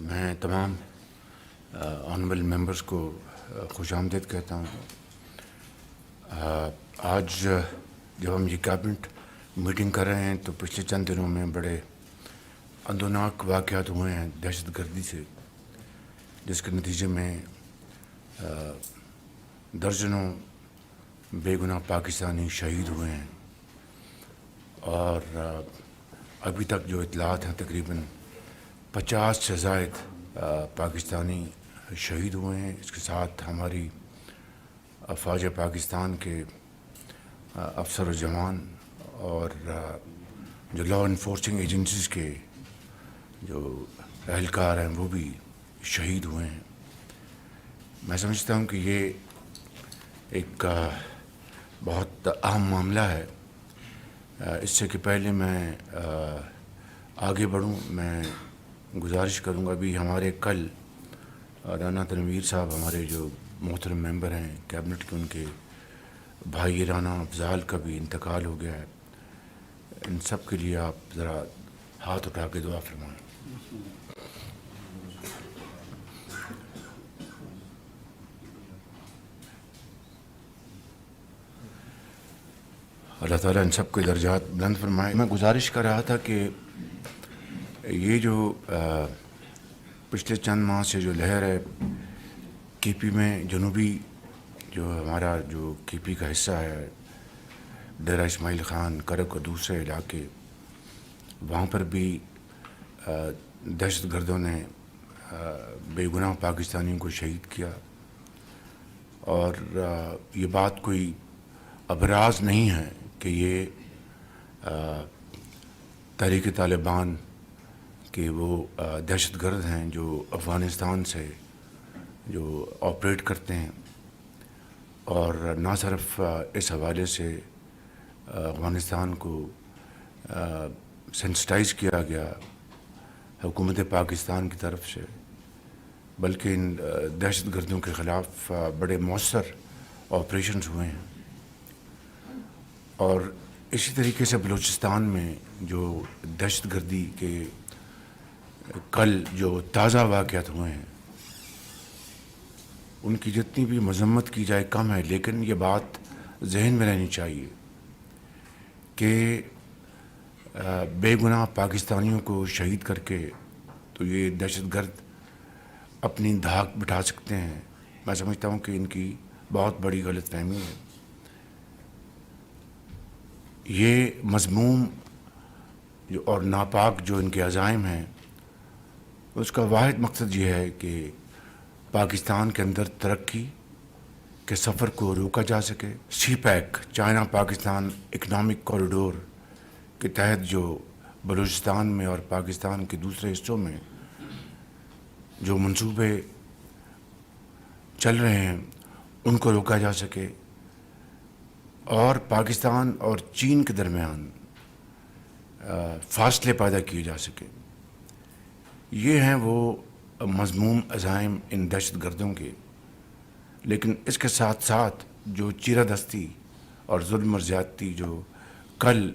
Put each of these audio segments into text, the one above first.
میں تمام honourable members کو خوش آمدید کہتا ہوں۔ آج جب ہم یہ کیبنٹ میٹنگ کر رہے ہیں تو پچھلے چند دنوں میں بڑے اندوناک واقعات ہوئے ہیں دہشت گردی سے، جس کے نتیجے میں درجنوں بے گناہ پاکستانی شہید ہوئے ہیں، اور ابھی تک جو اطلاعات ہیں تقریباً 50 سے زائد پاکستانی شہید ہوئے ہیں۔ اس کے ساتھ ہماری افواج پاکستان کے افسر و جوان اور جو لا انفورسنگ ایجنسیز کے جو اہلکار ہیں وہ بھی شہید ہوئے ہیں۔ میں سمجھتا ہوں کہ یہ ایک بہت اہم معاملہ ہے۔ اس سے کہ پہلے میں آگے بڑھوں، میں گزارش کروں گا، ابھی ہمارے کل رانا تنویر صاحب ہمارے جو محترم ممبر ہیں کیبنٹ کے، ان کے بھائی رانا افضال کا بھی انتقال ہو گیا ہے۔ ان سب کے لیے آپ ذرا ہاتھ اٹھا کے دعا فرمائیں۔ اللہ تعالیٰ ان سب کے درجات بلند فرمائے۔ میں گزارش کر رہا تھا کہ یہ جو پچھلے چند ماہ سے جو لہر ہے کے پی میں، جنوبی جو ہمارا جو کے پی کا حصہ ہے، ڈیرہ اسماعیل خان، کرک اور دوسرے علاقے، وہاں پر بھی دہشت گردوں نے بے گناہ پاکستانیوں کو شہید کیا، اور یہ بات کوئی ابراز نہیں ہے کہ یہ تحریک طالبان کہ وہ دہشت گرد ہیں جو افغانستان سے جو آپریٹ کرتے ہیں، اور نہ صرف اس حوالے سے افغانستان کو سینسٹائز کیا گیا حکومت پاکستان کی طرف سے، بلکہ ان دہشت گردوں کے خلاف بڑے مؤثر آپریشنز ہوئے ہیں۔ اور اسی طریقے سے بلوچستان میں جو دہشت گردی کے کل جو تازہ واقعات ہوئے ہیں، ان کی جتنی بھی مذمت کی جائے کم ہے، لیکن یہ بات ذہن میں رہنی چاہیے کہ بے گناہ پاکستانیوں کو شہید کر کے تو یہ دہشت گرد اپنی دھاک بٹھا سکتے ہیں۔ میں سمجھتا ہوں کہ ان کی بہت بڑی غلط فہمی ہے۔ یہ مذموم اور ناپاک جو ان کے عزائم ہیں، اس کا واحد مقصد یہ ہے کہ پاکستان کے اندر ترقی کے سفر کو روکا جا سکے۔ CPEC, China Pakistan economic corridor کے تحت جو بلوچستان میں اور پاکستان کے دوسرے حصوں میں جو منصوبے چل رہے ہیں، ان کو روکا جا سکے، اور پاکستان اور چین کے درمیان فاصلے پیدا کیے جا سکے۔ یہ ہیں وہ مذموم عزائم ان دہشت گردوں کے، لیکن اس کے ساتھ ساتھ جو چیرہ دستی اور ظلم اور زیادتی جو کل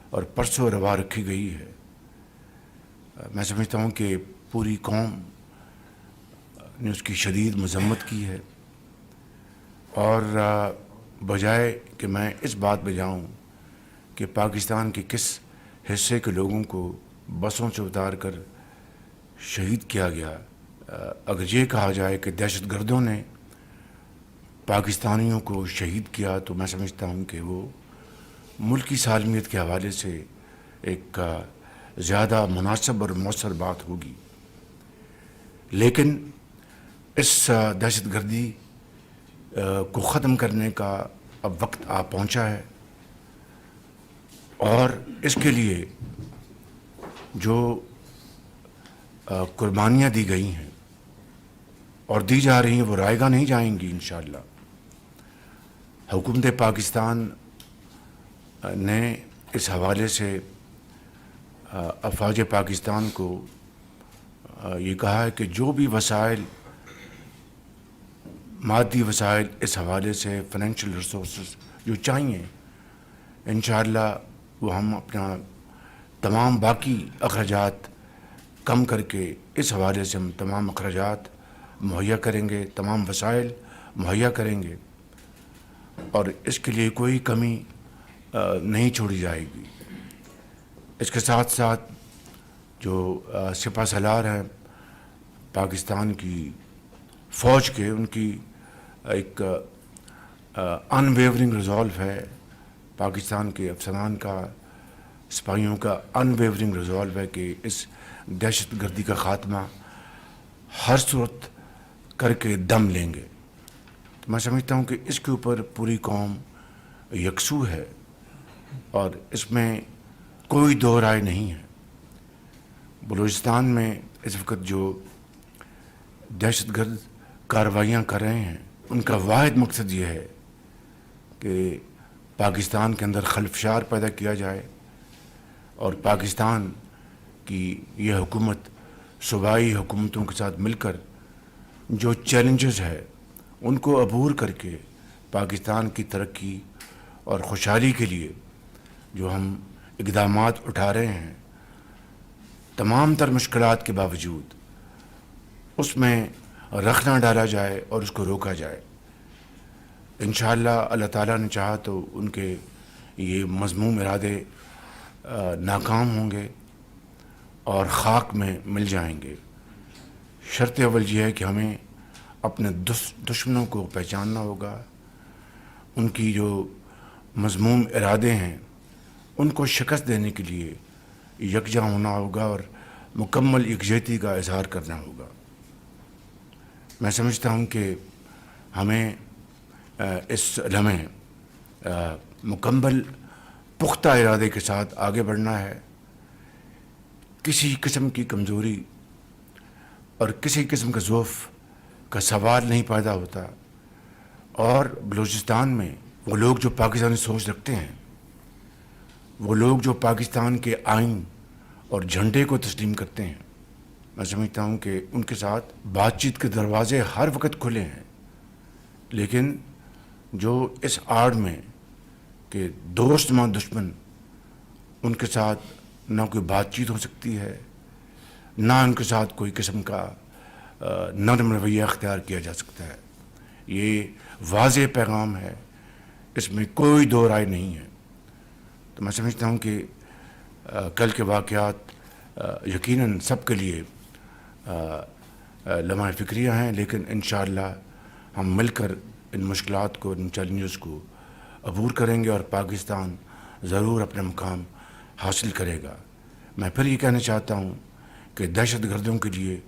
اور پرسوں روا رکھی گئی ہے، میں سمجھتا ہوں کہ پوری قوم نے اس کی شدید مذمت کی ہے، اور بجائے کہ میں اس بات پہ جاؤں کہ پاکستان کے کس حصے کے لوگوں کو بسوں سے اتار کر شہید کیا گیا، اگر یہ کہا جائے کہ دہشت گردوں نے پاکستانیوں کو شہید کیا، تو میں سمجھتا ہوں کہ وہ ملکی سالمیت کے حوالے سے ایک زیادہ مناسب اور مؤثر بات ہوگی۔ لیکن اس دہشت گردی کو ختم کرنے کا اب وقت آ پہنچا ہے، اور اس کے لیے جو قربانیاں دی گئی ہیں اور دی جا رہی ہیں وہ رائے گاہ نہیں جائیں گی انشاءاللہ۔ حکومت پاکستان نے اس حوالے سے افواج پاکستان کو یہ کہا ہے کہ جو بھی وسائل، مادی وسائل اس حوالے سے، فائنینشیل ریسورسز جو چاہیے، انشاءاللہ وہ ہم اپنا تمام باقی اخراجات کم کر کے اس حوالے سے ہم تمام اخراجات مہیا کریں گے، تمام وسائل مہیا کریں گے، اور اس کے لیے کوئی کمی نہیں چھوڑی جائے گی۔ اس کے ساتھ ساتھ جو سپہ سالار ہیں پاکستان کی فوج کے، ان کی ایک ان ویورنگ ریزولو ہے، پاکستان کے افسران کا، سپاہیوں کا ان ویورنگ ریزولو ہے کہ اس دہشت گردی کا خاتمہ ہر صورت کر کے دم لیں گے۔ میں سمجھتا ہوں کہ اس کے اوپر پوری قوم یکسو ہے اور اس میں کوئی دو رائے نہیں ہے۔ بلوچستان میں اس وقت جو دہشت گرد کارروائیاں کر رہے ہیں، ان کا واحد مقصد یہ ہے کہ پاکستان کے اندر خلفشار پیدا کیا جائے اور پاکستان کی یہ حکومت صوبائی حکومتوں کے ساتھ مل کر جو چیلنجز ہے ان کو عبور کر کے پاکستان کی ترقی اور خوشحالی کے لیے جو ہم اقدامات اٹھا رہے ہیں، تمام تر مشکلات کے باوجود اس میں رخ نہ ڈالا جائے اور اس کو روکا جائے۔ انشاءاللہ اللہ تعالیٰ نے چاہا تو ان کے یہ مذموم ارادے ناکام ہوں گے اور خاک میں مل جائیں گے۔ شرط اول یہ ہے کہ ہمیں اپنے دشمنوں کو پہچاننا ہوگا، ان کی جو مذموم ارادے ہیں ان کو شکست دینے کے لیے یکجا ہونا ہوگا اور مکمل یکجہتی کا اظہار کرنا ہوگا۔ میں سمجھتا ہوں کہ ہمیں اس لمحے مکمل پختہ ارادے کے ساتھ آگے بڑھنا ہے۔ کسی قسم کی کمزوری اور کسی قسم کا ضعف کا سوال نہیں پیدا ہوتا، اور بلوچستان میں وہ لوگ جو پاکستانی سوچ رکھتے ہیں، وہ لوگ جو پاکستان کے آئین اور جھنڈے کو تسلیم کرتے ہیں، میں سمجھتا ہوں کہ ان کے ساتھ بات چیت کے دروازے ہر وقت کھلے ہیں، لیکن جو اس آڑ میں کہ دوست ماں دشمن، ان کے ساتھ نہ کوئی بات چیت ہو سکتی ہے، نہ ان کے ساتھ کوئی قسم کا نرم رویہ اختیار کیا جا سکتا ہے۔ یہ واضح پیغام ہے، اس میں کوئی دو رائے نہیں ہے۔ تو میں سمجھتا ہوں کہ کل کے واقعات یقیناً سب کے لیے لمحہ فکریہ ہیں، لیکن انشاءاللہ ہم مل کر ان مشکلات کو، ان چیلنجز کو عبور کریں گے اور پاکستان ضرور اپنا مقام حاصل کرے گا۔ میں پھر یہ کہنا چاہتا ہوں کہ دہشت گردوں کے لیے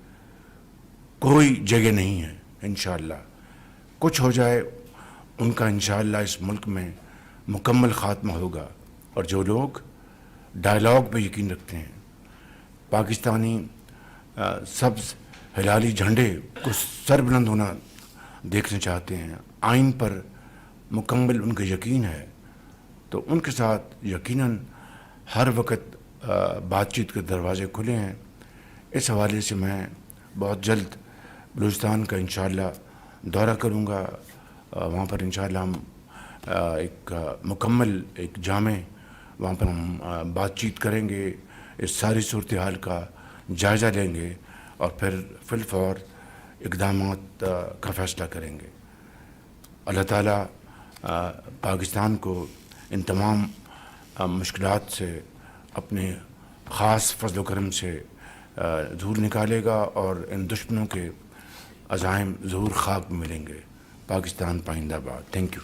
کوئی جگہ نہیں ہے۔ انشاءاللہ کچھ ہو جائے، ان کا انشاءاللہ اس ملک میں مکمل خاتمہ ہوگا، اور جو لوگ ڈائلاگ پہ یقین رکھتے ہیں، پاکستانی سبز ہلالی جھنڈے کو سر بلند ہونا دیکھنا چاہتے ہیں، آئین پر مکمل ان کا یقین ہے، تو ان کے ساتھ یقیناً ہر وقت بات چیت کے دروازے کھلے ہیں۔ اس حوالے سے میں بہت جلد بلوچستان کا انشاءاللہ دورہ کروں گا، وہاں پر انشاءاللہ ہم ایک مکمل ایک جامع وہاں پر ہم بات چیت کریں گے، اس ساری صورتحال کا جائزہ لیں گے اور پھر فی الفور اقدامات کا فیصلہ کریں گے۔ اللہ تعالیٰ پاکستان کو ان تمام مشکلات سے اپنے خاص فضل و کرم سے ضرور نکالے گا، اور ان دشمنوں کے عزائم ضرور خاک میں ملیں گے۔ پاکستان پائندہ باد۔ Thank you.